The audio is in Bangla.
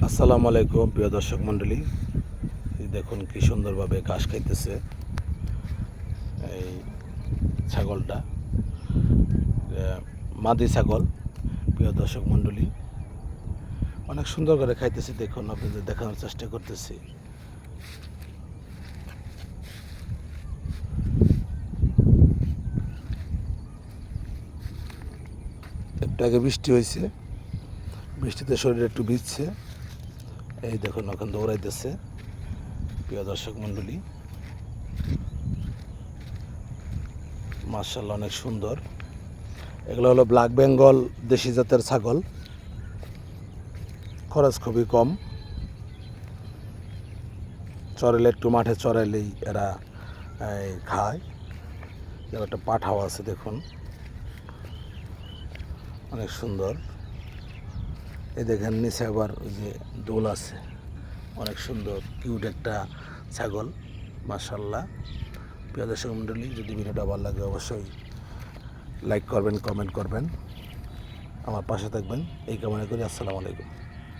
আসসালামু আলাইকুম প্রিয় দর্শক মণ্ডলী, দেখুন কি সুন্দরভাবে ঘাস খাইতেছে এই ছাগলটা, মাদি ছাগল। প্রিয় দর্শক মণ্ডলী, অনেক সুন্দর করে খাইতেছে। দেখুন, আপনাদের দেখানোর চেষ্টা করতেছি। একটু আগে বৃষ্টি হয়েছে, বৃষ্টিতে শরীরে একটু ভিজছে। এই দেখুন ওখান দৌড়াইতেছে। প্রিয় দর্শক মণ্ডলী, মাশাআল্লাহ অনেক সুন্দর। এগুলো হলো ব্ল্যাক বেঙ্গল দেশি জাতের ছাগল। খরচ খুবই কম, চড়াইলে একটু মাঠে চড়াইলেই এরা খায়। একটা পাঠাও আছে, দেখুন অনেক সুন্দর। এই দেখেন নিচে আবার ওই যে দোল আছে, অনেক সুন্দর কিউট একটা ছাগল, মাশাআল্লাহ। প্রিয় দর্শক মণ্ডলী, যদি ভিডিওটা ভালো লাগে অবশ্যই লাইক করবেন, কমেন্ট করবেন, আমার পাশে থাকবেন এই কামনা করি। আসসালামু আলাইকুম।